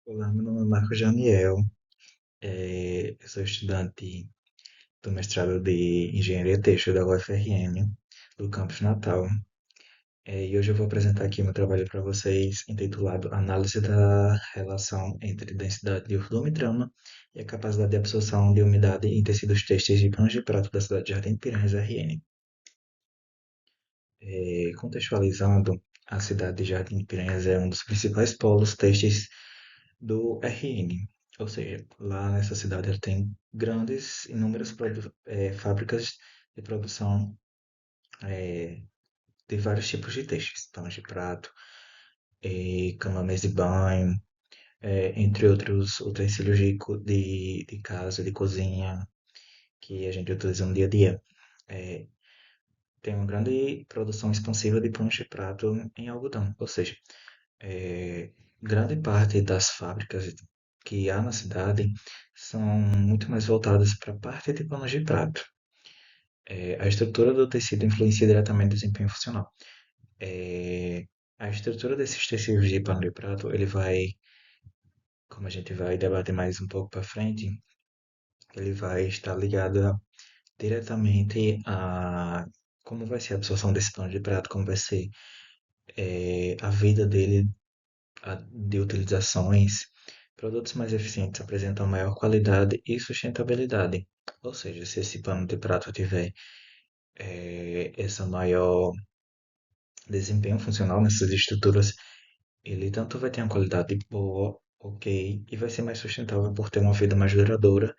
Olá, meu nome é Marco Janiel. Eu sou estudante do mestrado de Engenharia Têxtil da UFRN, do campus Natal. E hoje eu vou apresentar aqui meu trabalho para vocês, intitulado Análise da relação entre densidade de volume e trama e a capacidade de absorção de umidade em tecidos têxteis de panos de prato da cidade de Jardim de Piranhas, RN. Contextualizando, a cidade de Jardim de Piranhas é um dos principais polos têxteis do RN. Ou seja, lá nessa cidade ela tem grandes, inúmeras fábricas de produção eh, de vários tipos de têxteis, panos de prato, cama, mesa e banho, entre outros utensílios de casa, de cozinha, que a gente utiliza no dia a dia. Eh, Tem uma grande produção expansiva de panos de prato em algodão, ou seja, eh, grande parte das fábricas que há na cidade são muito mais voltadas para a parte de panos de prato. A estrutura do tecido influencia diretamente o desempenho funcional. Eh, a estrutura desses tecidos de pano de prato, ele vai, como a gente vai debater mais um pouco para frente, ele vai estar ligado diretamente a como vai ser a absorção desse pano de prato, como vai ser a vida dele de utilizações. Produtos mais eficientes apresentam maior qualidade e sustentabilidade. Ou seja, se esse pano de prato tiver essa maior desempenho funcional nessas estruturas, ele tanto vai ter uma qualidade boa, ok, e vai ser mais sustentável por ter uma vida mais duradoura.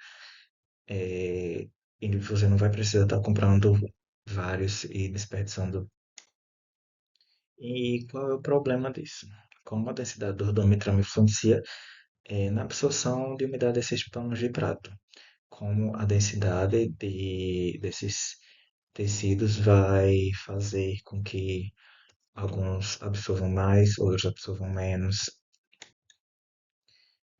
é, e você não vai precisar estar comprando vários e desperdiçando. E qual é o problema disso? Como a densidade do ordometrama influencia na absorção de umidade desses panos de prato, como a densidade desses tecidos vai fazer com que alguns absorvam mais, outros absorvam menos.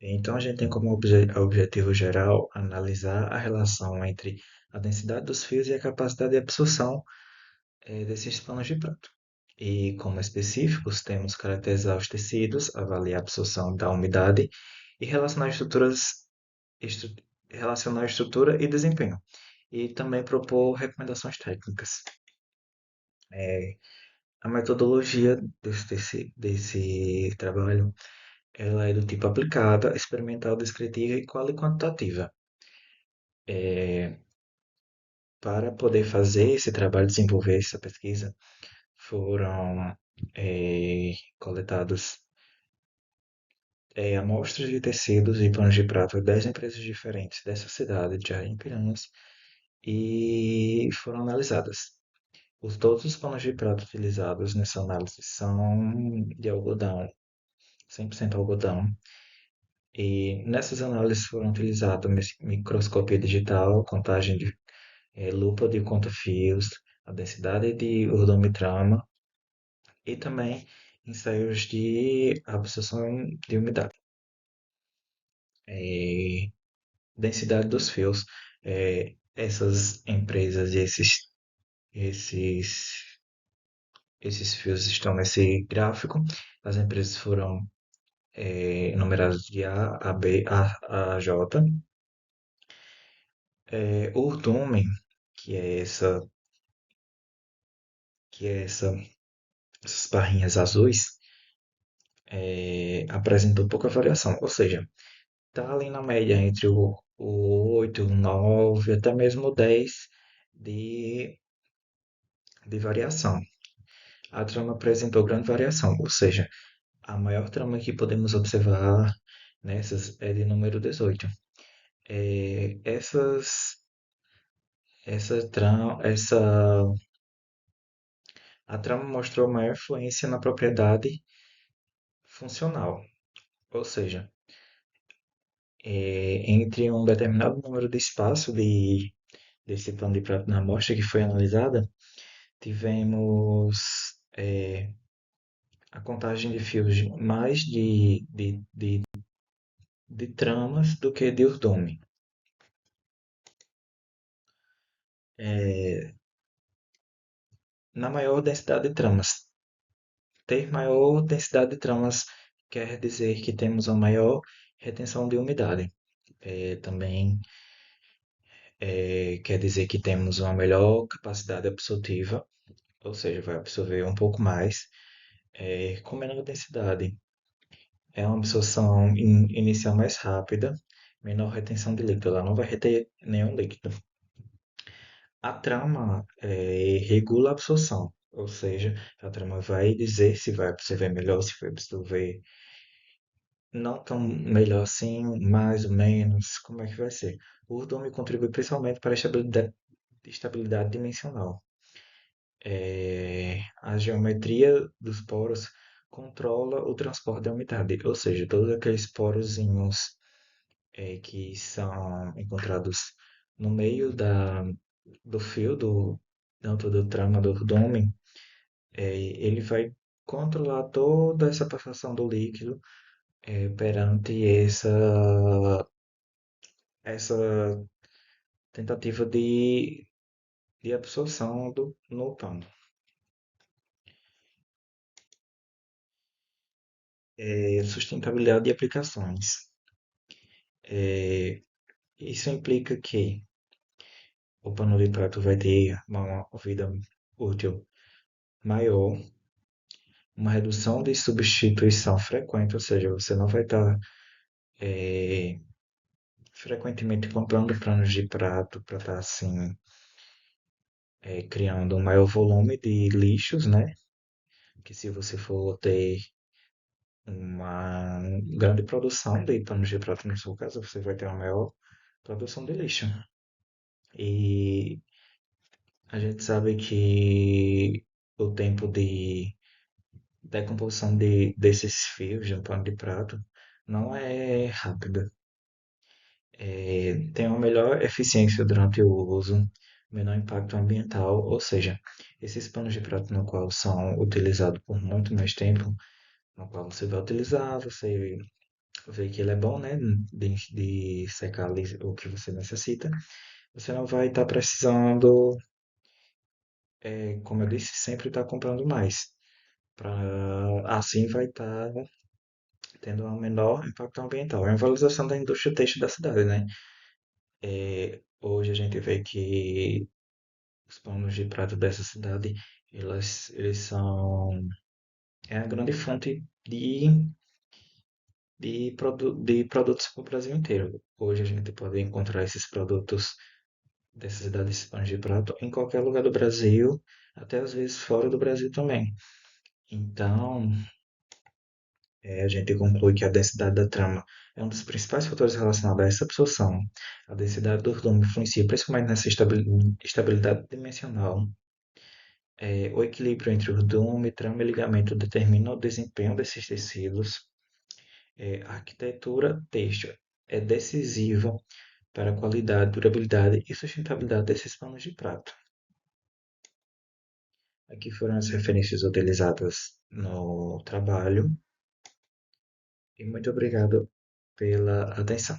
Então, a gente tem como objetivo geral analisar a relação entre a densidade dos fios e a capacidade de absorção desses panos de prato. E, como específicos, temos caracterizar os tecidos, avaliar a absorção da umidade e estru- relacionar estrutura e desempenho. E também propor recomendações técnicas. É, a metodologia desse trabalho ela é do tipo aplicada, experimental, descritiva e quantitativa. É, para poder fazer esse trabalho, desenvolver essa pesquisa, foram coletados amostras de tecidos e panos de prato de 10 empresas diferentes dessa cidade, de Jardim Piranhas, e foram analisadas. Todos os panos de prato utilizados nessa análise são de algodão, 100% algodão. E nessas análises foram utilizadas microscopia digital, contagem de lupa de conta-fios, a densidade de ordometrama e também ensaios de absorção de umidade. É, densidade dos fios. Essas empresas e esses, esses fios estão nesse gráfico. As empresas foram numeradas de A, B, A, J. O Urtume, que é que é essa, essas barrinhas azuis, apresentou pouca variação. Ou seja, está ali na média entre o 8, o 9, até mesmo o 10 de, de variação. A trama apresentou grande variação, ou seja, a maior trama que podemos observar nessas é de número 18. É, essa a trama mostrou maior influência na propriedade funcional, ou seja, entre um determinado número de espaço desse pano de prato na amostra que foi analisada, tivemos a contagem de fios mais de tramas do que de urdume. É, na maior densidade de tramas. Ter maior densidade de tramas quer dizer que temos uma maior retenção de umidade. Também quer dizer que temos uma melhor capacidade absortiva, ou seja, vai absorver um pouco mais, com menor densidade. É uma absorção inicial mais rápida, menor retenção de líquido. Ela não vai reter nenhum líquido. A trama regula a absorção, ou seja, a trama vai dizer se vai absorver melhor, se vai absorver não tão melhor assim, mais ou menos, como é que vai ser. O volume contribui principalmente para a estabilidade dimensional. A geometria dos poros controla o transporte da umidade, ou seja, todos aqueles porozinhos que são encontrados no meio do fio, dentro do trama do abdômen, ele vai controlar toda essa passação do líquido perante essa tentativa de absorção no pano. Sustentabilidade de aplicações. Isso implica que o pano de prato vai ter uma vida útil maior, uma redução de substituição frequente, ou seja, você não vai estar frequentemente comprando panos de prato para estar assim criando um maior volume de lixos, né? Que se você for ter uma grande produção de panos de prato no seu caso, você vai ter uma maior produção de lixo. E a gente sabe que o tempo de decomposição desses fios de um pano de prato não é rápida. Tem uma melhor eficiência durante o uso, menor impacto ambiental, ou seja, esses panos de prato no qual são utilizados por muito mais tempo, no qual você vai utilizar, você vê que ele é bom, né, de secar ali o que você necessita, você não vai estar precisando, como eu disse, sempre estar comprando mais. Assim vai estar tendo um menor impacto ambiental. É uma valorização da indústria têxtil da cidade, né? Hoje a gente vê que os panos de prato dessa cidade, eles são a grande fonte de produtos para o Brasil inteiro. Hoje a gente pode encontrar esses produtos dessas cidades de panos de prato em qualquer lugar do Brasil, até às vezes fora do Brasil também. Então, a gente conclui que a densidade da trama é um dos principais fatores relacionados a essa absorção. A densidade do volume influencia principalmente nessa estabilidade dimensional. O equilíbrio entre volume, trama e ligamento determina o desempenho desses tecidos. A arquitetura têxtil é decisiva para a qualidade, durabilidade e sustentabilidade desses panos de prato. Aqui foram as referências utilizadas no trabalho e muito obrigado pela atenção.